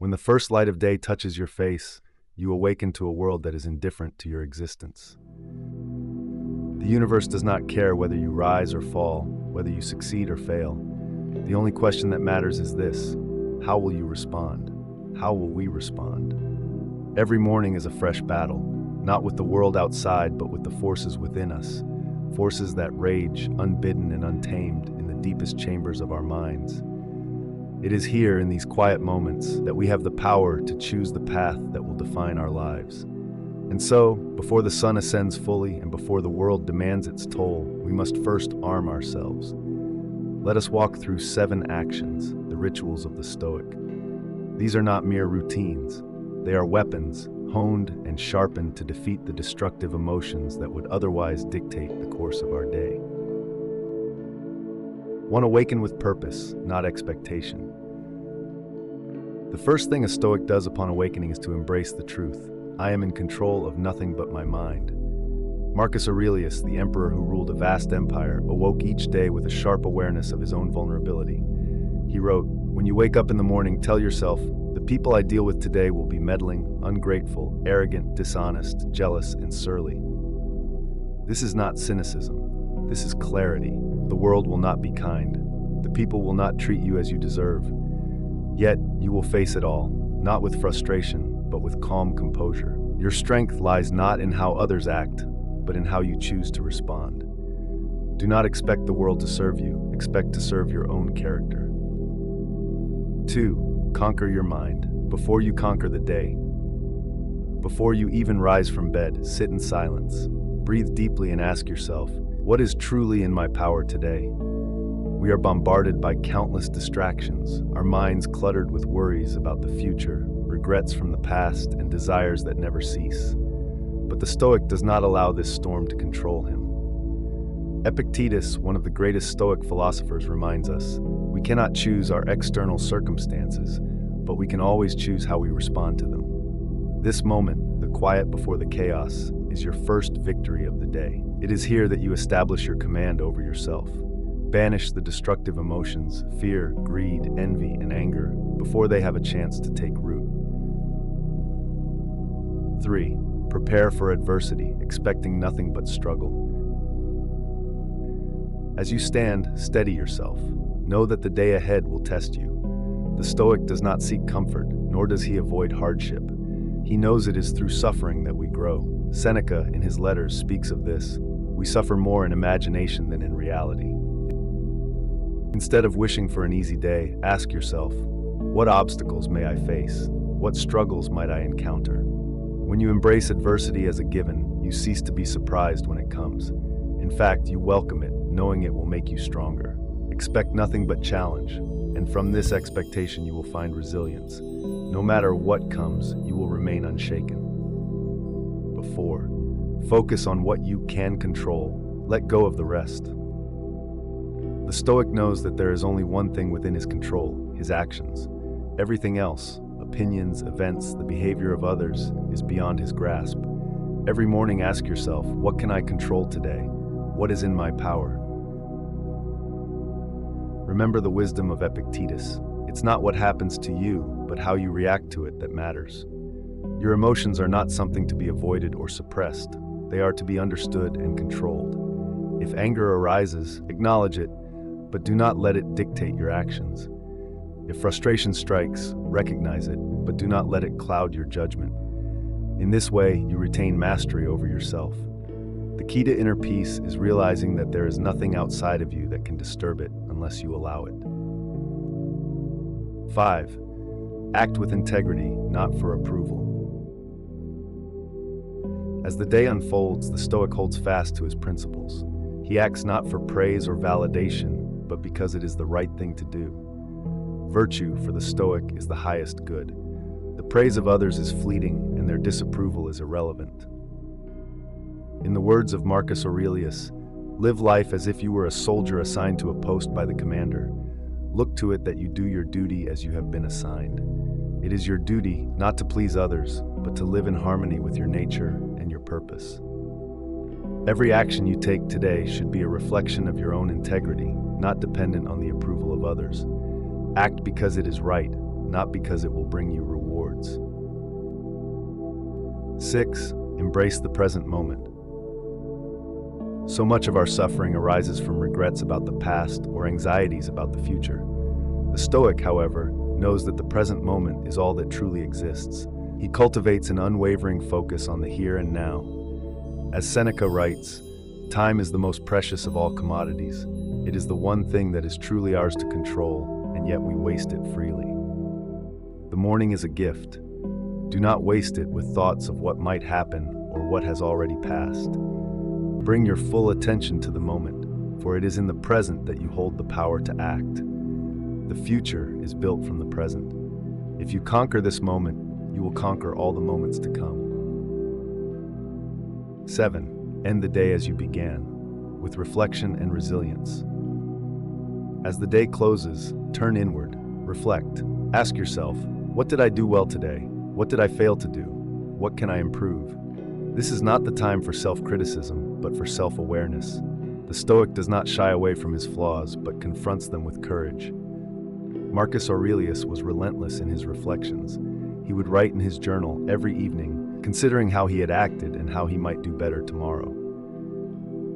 When the first light of day touches your face, you awaken to a world that is indifferent to your existence. The universe does not care whether you rise or fall, whether you succeed or fail. The only question that matters is this: how will you respond? How will we respond? Every morning is a fresh battle, not with the world outside, but with the forces within us, forces that rage, unbidden and untamed, in the deepest chambers of our minds. It is here, in these quiet moments, that we have the power to choose the path that will define our lives. And so, before the sun ascends fully and before the world demands its toll, we must first arm ourselves. Let us walk through 7 actions, the rituals of the Stoic. These are not mere routines. They are weapons, honed and sharpened to defeat the destructive emotions that would otherwise dictate the course of our day. 1. Awaken with purpose, not expectation. The first thing a Stoic does upon awakening is to embrace the truth. I am in control of nothing but my mind. Marcus Aurelius, the emperor who ruled a vast empire, awoke each day with a sharp awareness of his own vulnerability. He wrote, "When you wake up in the morning, tell yourself, the people I deal with today will be meddling, ungrateful, arrogant, dishonest, jealous, and surly." This is not cynicism. This is clarity. The world will not be kind. The people will not treat you as you deserve. Yet, you will face it all, not with frustration, but with calm composure. Your strength lies not in how others act, but in how you choose to respond. Do not expect the world to serve you. Expect to serve your own character. 2. Conquer your mind. Before you conquer the day, before you even rise from bed, sit in silence. Breathe deeply and ask yourself, what is truly in my power today? We are bombarded by countless distractions, our minds cluttered with worries about the future, regrets from the past, and desires that never cease. But the Stoic does not allow this storm to control him. Epictetus, one of the greatest Stoic philosophers, reminds us, we cannot choose our external circumstances, but we can always choose how we respond to them. This moment, the quiet before the chaos, is your first victory of the day. It is here that you establish your command over yourself. Banish the destructive emotions, fear, greed, envy, and anger, before they have a chance to take root. 3. Prepare for adversity, expecting nothing but struggle. As you stand, steady yourself. Know that the day ahead will test you. The Stoic does not seek comfort, nor does he avoid hardship. He knows it is through suffering that we grow. Seneca, in his letters, speaks of this. We suffer more in imagination than in reality. Instead of wishing for an easy day, ask yourself, what obstacles may I face? What struggles might I encounter? When you embrace adversity as a given, you cease to be surprised when it comes. In fact, you welcome it, knowing it will make you stronger. Expect nothing but challenge, and from this expectation you will find resilience. No matter what comes, you will remain unshaken. 4. Focus on what you can control. Let go of the rest. The Stoic knows that there is only one thing within his control, his actions. Everything else, opinions, events, the behavior of others, is beyond his grasp. Every morning ask yourself, what can I control today? What is in my power? Remember the wisdom of Epictetus. It's not what happens to you, but how you react to it that matters. Your emotions are not something to be avoided or suppressed. They are to be understood and controlled. If anger arises, acknowledge it, but do not let it dictate your actions. If frustration strikes, recognize it, but do not let it cloud your judgment. In this way, you retain mastery over yourself. The key to inner peace is realizing that there is nothing outside of you that can disturb it unless you allow it. 5. Act with integrity, not for approval. As the day unfolds, the Stoic holds fast to his principles. He acts not for praise or validation, but because it is the right thing to do. Virtue, for the Stoic, is the highest good. The praise of others is fleeting, and their disapproval is irrelevant. In the words of Marcus Aurelius, live life as if you were a soldier assigned to a post by the commander. Look to it that you do your duty as you have been assigned. It is your duty not to please others, but to live in harmony with your nature and your purpose. Every action you take today should be a reflection of your own integrity, not dependent on the approval of others. Act because it is right, not because it will bring you rewards. 6. Embrace the present moment. So much of our suffering arises from regrets about the past or anxieties about the future. The Stoic, however, knows that the present moment is all that truly exists. He cultivates an unwavering focus on the here and now. As Seneca writes, "Time is the most precious of all commodities. It is the one thing that is truly ours to control, and yet we waste it freely." The morning is a gift. Do not waste it with thoughts of what might happen or what has already passed. Bring your full attention to the moment, for it is in the present that you hold the power to act. The future is built from the present. If you conquer this moment, you will conquer all the moments to come. 7. End the day as you began, with reflection and resilience. As the day closes, turn inward, reflect. Ask yourself, what did I do well today? What did I fail to do? What can I improve? This is not the time for self-criticism, but for self-awareness. The Stoic does not shy away from his flaws, but confronts them with courage. Marcus Aurelius was relentless in his reflections. He would write in his journal every evening, considering how he had acted and how he might do better tomorrow.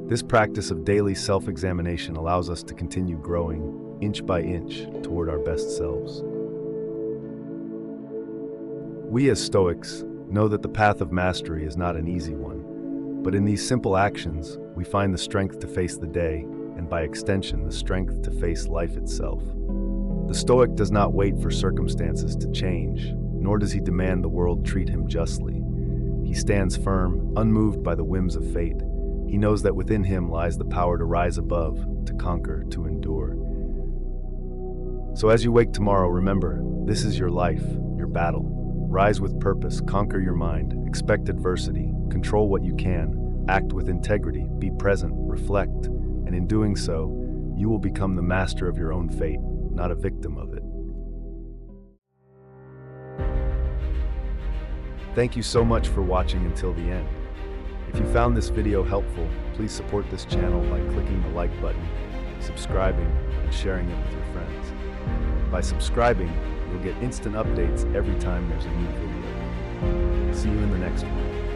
This practice of daily self-examination allows us to continue growing, inch by inch, toward our best selves. We as Stoics know that the path of mastery is not an easy one, but in these simple actions, we find the strength to face the day, and by extension, the strength to face life itself. The Stoic does not wait for circumstances to change, nor does he demand the world treat him justly. He stands firm, unmoved by the whims of fate. He knows that within him lies the power to rise above, to conquer, to endure. So as you wake tomorrow, remember, this is your life, your battle. Rise with purpose, conquer your mind, expect adversity, control what you can, act with integrity, be present, reflect, and in doing so, you will become the master of your own fate, not a victim of it. Thank you so much for watching until the end. If you found this video helpful, please support this channel by clicking the like button, subscribing, and sharing it with your friends. By subscribing, you'll get instant updates every time there's a new video. See you in the next one.